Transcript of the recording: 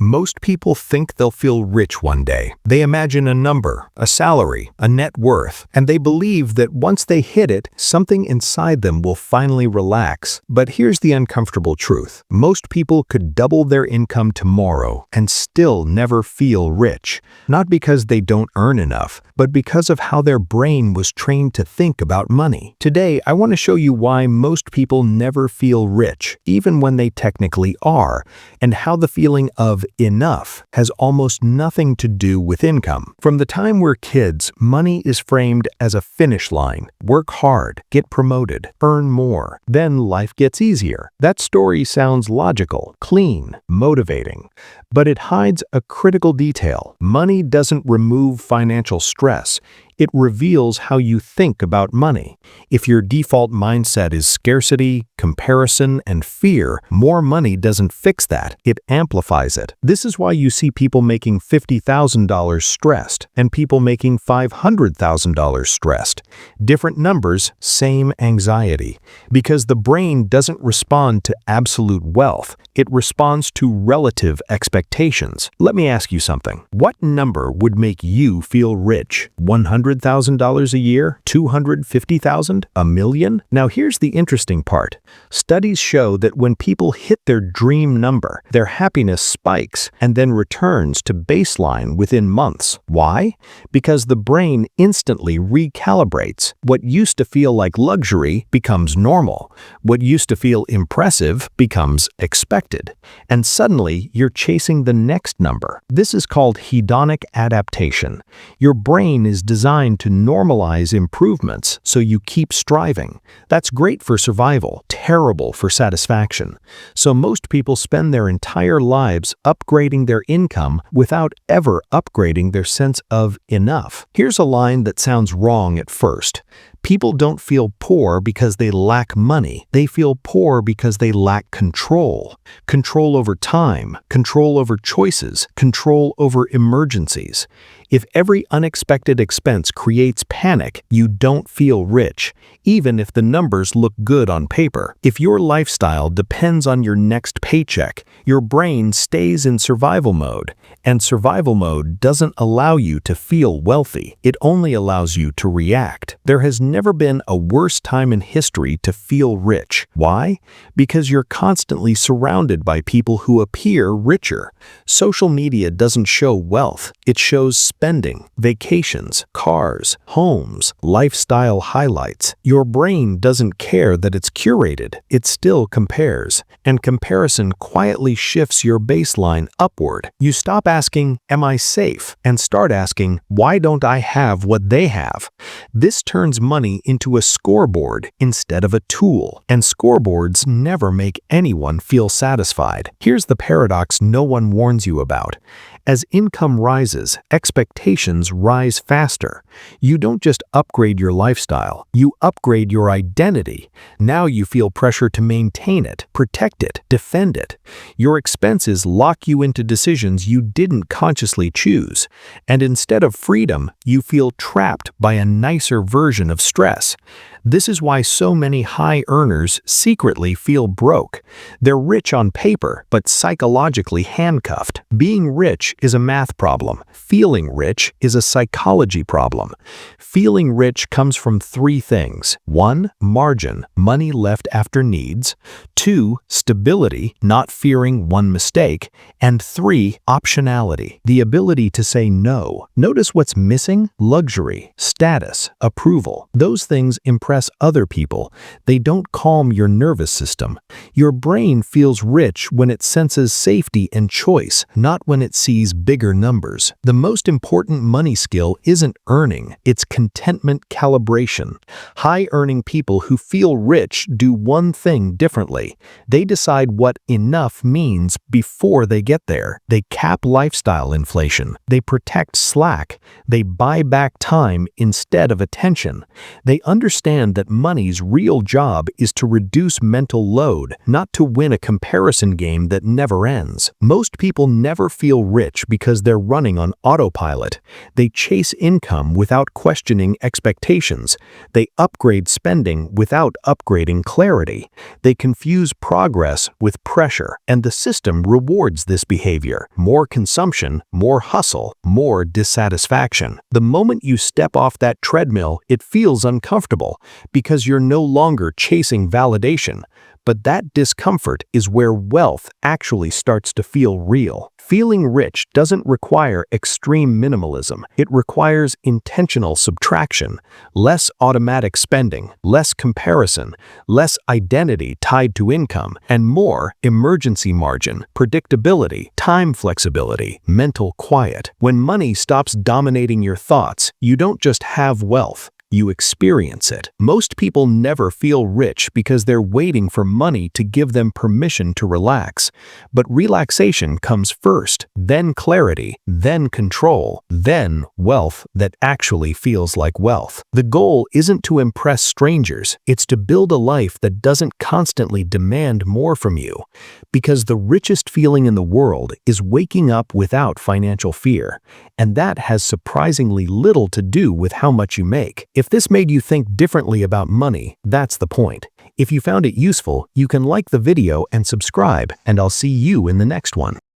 Most people think they'll feel rich one day. They imagine a number, a salary, a net worth, and they believe that once they hit it, something inside them will finally relax. But here's the uncomfortable truth. Most people could double their income tomorrow and still never feel rich. Not because they don't earn enough, but because of how their brain was trained to think about money. Today, I want to show you why most people never feel rich, even when they technically are, and how the feeling of enough has almost nothing to do with income. From the time we're kids, money is framed as a finish line. Work hard, get promoted, earn more, then life gets easier. That story sounds logical, clean, motivating, but it hides a critical detail. Money doesn't remove financial stress. It reveals how you think about money. If your default mindset is scarcity, comparison, and fear, more money doesn't fix that. It amplifies it. This is why you see people making $50,000 stressed and people making $500,000 stressed. Different numbers, same anxiety. Because the brain doesn't respond to absolute wealth. It responds to relative expectations. Let me ask you something. What number would make you feel rich? $100,000 a year? $250,000? $1 million? Now here's the interesting part. Studies show that when people hit their dream number, their happiness spikes and then returns to baseline within months. Why? Because the brain instantly recalibrates. What used to feel like luxury becomes normal. What used to feel impressive becomes expected. And suddenly, you're chasing the next number. This is called hedonic adaptation. Your brain is designed to normalize improvements so you keep striving. That's great for survival, terrible for satisfaction. So most people spend their entire lives upgrading their income without ever upgrading their sense of enough. Here's a line that sounds wrong at first. People don't feel poor because they lack money. They feel poor because they lack control. Control over time, control over choices, control over emergencies. If every unexpected expense creates panic, you don't feel rich, even if the numbers look good on paper. If your lifestyle depends on your next paycheck, your brain stays in survival mode, and survival mode doesn't allow you to feel wealthy. It only allows you to react. There has never been a worse time in history to feel rich. Why? Because you're constantly surrounded by people who appear richer. Social media doesn't show wealth. It shows spending, vacations, cars, homes, lifestyle highlights. Your brain doesn't care that it's curated. It still compares. And comparison quietly shifts your baseline upward. You stop asking, "Am I safe?" and start asking, "Why don't I have what they have?" This turns money into a scoreboard instead of a tool. And scoreboards never make anyone feel satisfied. Here's the paradox no one warns you about. As income rises, expectations rise faster. You don't just upgrade your lifestyle, you upgrade your identity. Now you feel pressure to maintain it, protect it, defend it. Your expenses lock you into decisions you didn't consciously choose. And instead of freedom, you feel trapped by a nicer version of stress. This is why so many high earners secretly feel broke. They're rich on paper, but psychologically handcuffed. Being rich is a math problem. Feeling rich is a psychology problem. Feeling rich comes from three things. 1. Margin, money left after needs. 2. Stability, not fearing one mistake. And 3. Optionality, the ability to say no. Notice what's missing? Luxury, status, approval. Those things impress other people. They don't calm your nervous system. Your brain feels rich when it senses safety and choice, not when it sees bigger numbers. The most important money skill isn't earning, it's contentment calibration. High-earning people who feel rich do one thing differently. They decide what enough means before they get there. They cap lifestyle inflation. They protect slack. They buy back time instead of attention. They understand that money's real job is to reduce mental load, not to win a comparison game that never ends. Most people never feel rich rich because they're running on autopilot. They chase income without questioning expectations. They upgrade spending without upgrading clarity. They confuse progress with pressure, and the system rewards this behavior. More consumption, more hustle, more dissatisfaction. The moment you step off that treadmill, it feels uncomfortable because you're no longer chasing validation. But that discomfort is where wealth actually starts to feel real. Feeling rich doesn't require extreme minimalism. It requires intentional subtraction, less automatic spending, less comparison, less identity tied to income, and more emergency margin, predictability, time flexibility, mental quiet. When money stops dominating your thoughts, you don't just have wealth. You experience it. Most people never feel rich because they're waiting for money to give them permission to relax. But relaxation comes first, then clarity, then control, then wealth that actually feels like wealth. The goal isn't to impress strangers, it's to build a life that doesn't constantly demand more from you. Because the richest feeling in the world is waking up without financial fear. And that has surprisingly little to do with how much you make. If this made you think differently about money, that's the point. If you found it useful, you can like the video and subscribe, and I'll see you in the next one.